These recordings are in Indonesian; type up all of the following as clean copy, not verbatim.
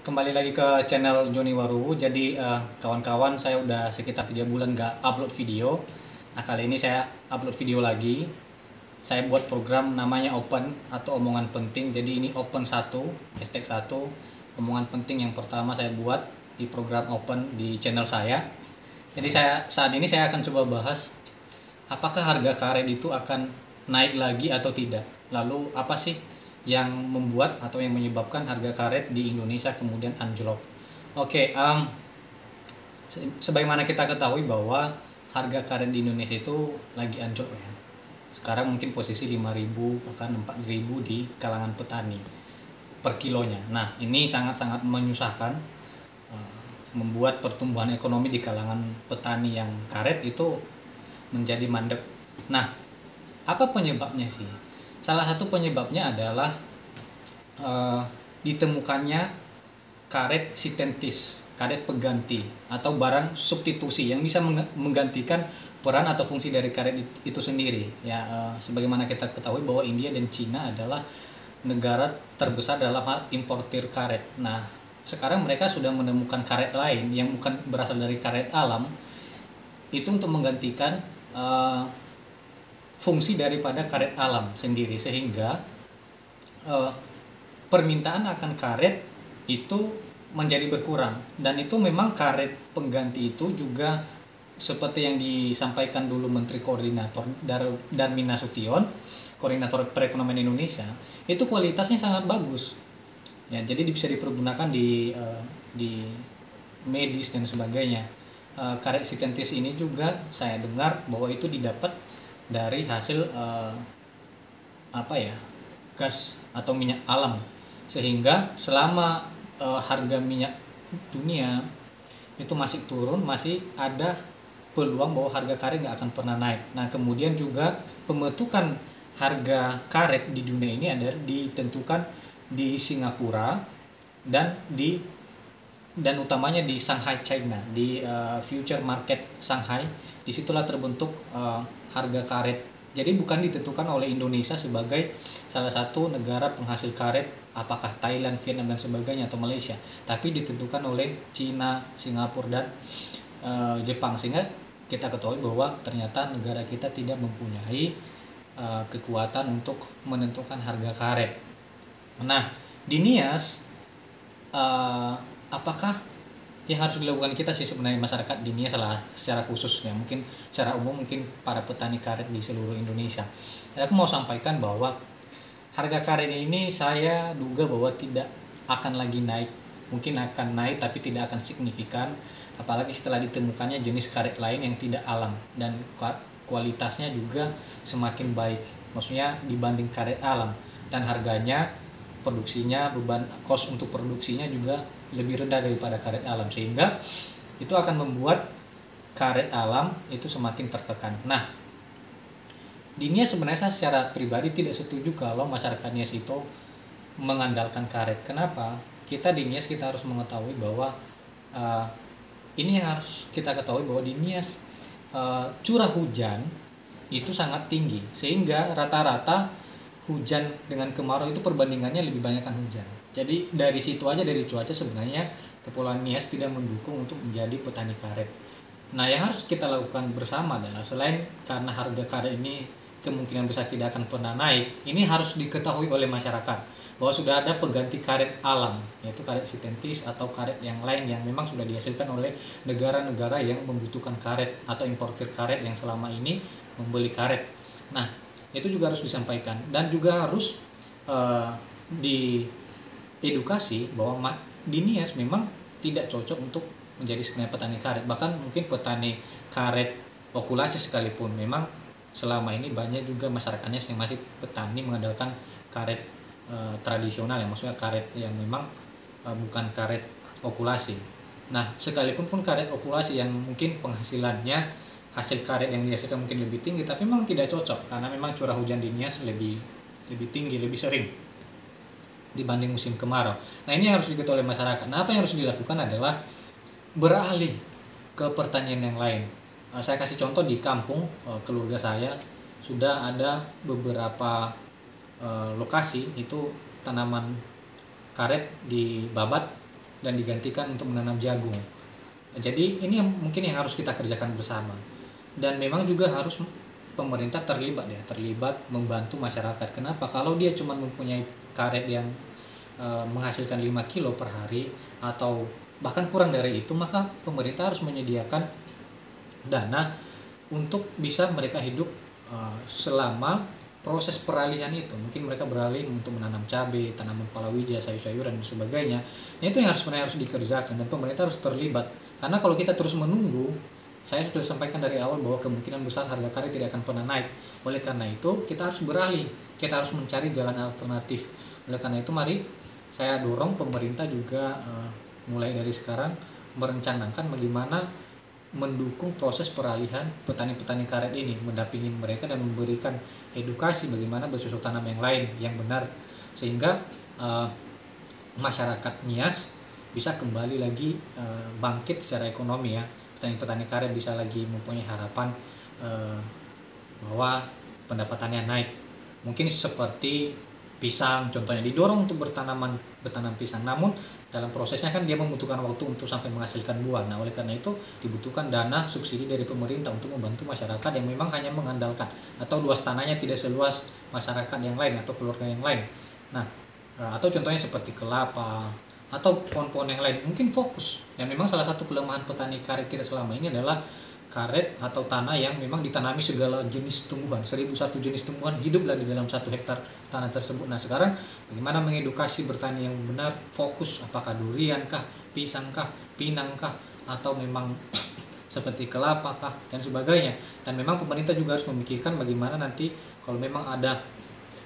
Kembali lagi ke channel Joni Waru. Jadi kawan-kawan, saya udah sekitar 3 bulan nggak upload video. Nah, kali ini saya upload video lagi. Saya buat program namanya Open atau omongan penting. Jadi ini Open satu, hashtag satu, omongan penting yang pertama saya buat di program Open di channel saya. Jadi saat ini saya akan coba bahas apakah harga karet itu akan naik lagi atau tidak. Lalu apa sih yang membuat atau yang menyebabkan harga karet di Indonesia kemudian anjlok. Oke, sebagaimana kita ketahui bahwa harga karet di Indonesia itu lagi anjlok ya. Sekarang mungkin posisi 5.000 bahkan 4.000 di kalangan petani per kilonya. Nah, ini sangat-sangat menyusahkan, membuat pertumbuhan ekonomi di kalangan petani yang karet itu menjadi mandek. Nah, apa penyebabnya sih? Salah satu penyebabnya adalah ditemukannya karet sintetis, karet pengganti atau barang substitusi yang bisa menggantikan peran atau fungsi dari karet itu sendiri. Ya, sebagaimana kita ketahui bahwa India dan Cina adalah negara terbesar dalam hal importir karet. Nah, sekarang mereka sudah menemukan karet lain yang bukan berasal dari karet alam itu untuk menggantikan fungsi daripada karet alam sendiri, sehingga permintaan akan karet itu menjadi berkurang. Dan itu memang karet pengganti itu juga seperti yang disampaikan dulu Menteri Koordinator Darmin Nasution, Koordinator Perekonomian Indonesia, itu kualitasnya sangat bagus ya, jadi bisa dipergunakan di medis dan sebagainya. Karet sintetis ini juga saya dengar bahwa itu didapat dari hasil gas atau minyak alam, sehingga selama harga minyak dunia itu masih turun, masih ada peluang bahwa harga karet nggak akan pernah naik. Nah, kemudian juga pembentukan harga karet di dunia ini adalah ditentukan di Singapura dan utamanya di Shanghai, China, di future market Shanghai. Disitulah terbentuk harga karet. Jadi bukan ditentukan oleh Indonesia sebagai salah satu negara penghasil karet, apakah Thailand, Vietnam dan sebagainya atau Malaysia, tapi ditentukan oleh Cina, Singapura dan Jepang, sehingga kita ketahui bahwa ternyata negara kita tidak mempunyai kekuatan untuk menentukan harga karet. Nah, di Nias apakah yang harus dilakukan kita sih sebenarnya masyarakat di Nias secara khusus ya, mungkin secara umum mungkin para petani karet di seluruh Indonesia. Dan aku mau sampaikan bahwa harga karet ini saya duga bahwa tidak akan lagi naik. Mungkin akan naik tapi tidak akan signifikan, apalagi setelah ditemukannya jenis karet lain yang tidak alam dan kualitasnya juga semakin baik, maksudnya dibanding karet alam, dan harganya, produksinya, beban cost untuk produksinya juga lebih rendah daripada karet alam, sehingga itu akan membuat karet alam itu semakin tertekan. Nah, di Nias sebenarnya saya secara pribadi tidak setuju kalau masyarakat Nias itu mengandalkan karet. Kenapa? Kita di Nias kita harus mengetahui bahwa ini yang harus kita ketahui bahwa di Nias curah hujan itu sangat tinggi, sehingga rata-rata hujan dengan kemarau itu perbandingannya lebih banyak kan hujan. Jadi dari situ aja, dari cuaca sebenarnya Kepulauan Nias tidak mendukung untuk menjadi petani karet. Nah, yang harus kita lakukan bersama adalah selain karena harga karet ini kemungkinan besar tidak akan pernah naik, ini harus diketahui oleh masyarakat bahwa sudah ada pengganti karet alam, yaitu karet sintetis atau karet yang lain yang memang sudah dihasilkan oleh negara-negara yang membutuhkan karet atau importir karet yang selama ini membeli karet. Nah, itu juga harus disampaikan dan juga harus diedukasi bahwa di Nias memang tidak cocok untuk menjadi sebenarnya petani karet. Bahkan mungkin petani karet okulasi sekalipun, memang selama ini banyak juga masyarakatnya yang masih petani mengandalkan karet tradisional ya, maksudnya karet yang memang bukan karet okulasi. Nah, sekalipun pun karet okulasi yang mungkin penghasilannya, hasil karet yang dihasilkan mungkin lebih tinggi, tapi memang tidak cocok karena memang curah hujan di Nias lebih tinggi, lebih sering dibanding musim kemarau. Nah, ini harus diketahui oleh masyarakat. Nah, apa yang harus dilakukan adalah beralih ke pertanian yang lain. Saya kasih contoh di kampung keluarga saya sudah ada beberapa lokasi itu tanaman karet dibabat dan digantikan untuk menanam jagung. Jadi ini yang mungkin yang harus kita kerjakan bersama. Dan memang juga harus pemerintah terlibat membantu masyarakat. Kenapa? Kalau dia cuma mempunyai karet yang menghasilkan 5 kilo per hari atau bahkan kurang dari itu, maka pemerintah harus menyediakan dana untuk bisa mereka hidup selama proses peralihan itu. Mungkin mereka beralih untuk menanam cabai, tanaman palawija, sayur-sayuran dan sebagainya. Nah, itu yang sebenarnya harus dikerjakan dan pemerintah harus terlibat. Karena kalau kita terus menunggu, saya sudah sampaikan dari awal bahwa kemungkinan besar harga karet tidak akan pernah naik. Oleh karena itu, kita harus beralih. Kita harus mencari jalan alternatif. Oleh karena itu, mari saya dorong pemerintah juga mulai dari sekarang merencanakan bagaimana mendukung proses peralihan petani-petani karet ini, mendampingi mereka dan memberikan edukasi bagaimana bercocok tanam yang lain yang benar, sehingga masyarakat Nias bisa kembali lagi bangkit secara ekonomi ya. Petani-petani karet bisa lagi mempunyai harapan bahwa pendapatannya naik. Mungkin seperti pisang contohnya, didorong untuk bertanam pisang, namun dalam prosesnya kan dia membutuhkan waktu untuk sampai menghasilkan buah. Nah, oleh karena itu dibutuhkan dana subsidi dari pemerintah untuk membantu masyarakat yang memang hanya mengandalkan atau luas tanahnya tidak seluas masyarakat yang lain atau keluarga yang lain. Nah, atau contohnya seperti kelapa atau pohon-pohon yang lain, mungkin fokus. Dan memang salah satu kelemahan petani karet kita selama ini adalah karet atau tanah yang memang ditanami segala jenis tumbuhan, 1001 jenis tumbuhan hiduplah di dalam 1 hektar tanah tersebut. Nah, sekarang bagaimana mengedukasi bertani yang benar, fokus apakah durian kah, pisang kah, pinang kah, atau memang seperti kelapa kah dan sebagainya. Dan memang pemerintah juga harus memikirkan bagaimana nanti kalau memang ada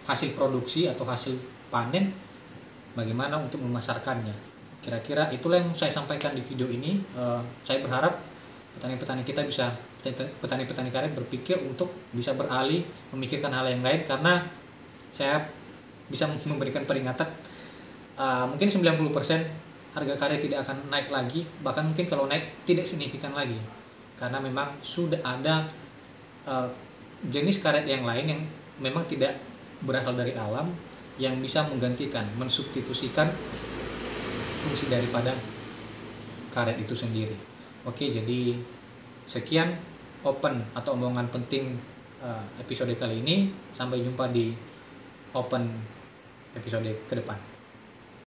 hasil produksi atau hasil panen, bagaimana untuk memasarkannya. Kira-kira itulah yang saya sampaikan di video ini. Saya berharap petani-petani kita bisa, petani-petani karet berpikir untuk bisa beralih memikirkan hal yang lain, karena saya bisa memberikan peringatan mungkin 90% harga karet tidak akan naik lagi, bahkan mungkin kalau naik tidak signifikan lagi, karena memang sudah ada jenis karet yang lain yang memang tidak berasal dari alam yang bisa menggantikan, mensubstitusikan fungsi daripada karet itu sendiri. Oke, jadi sekian open atau omongan penting episode kali ini. Sampai jumpa di open episode ke depan.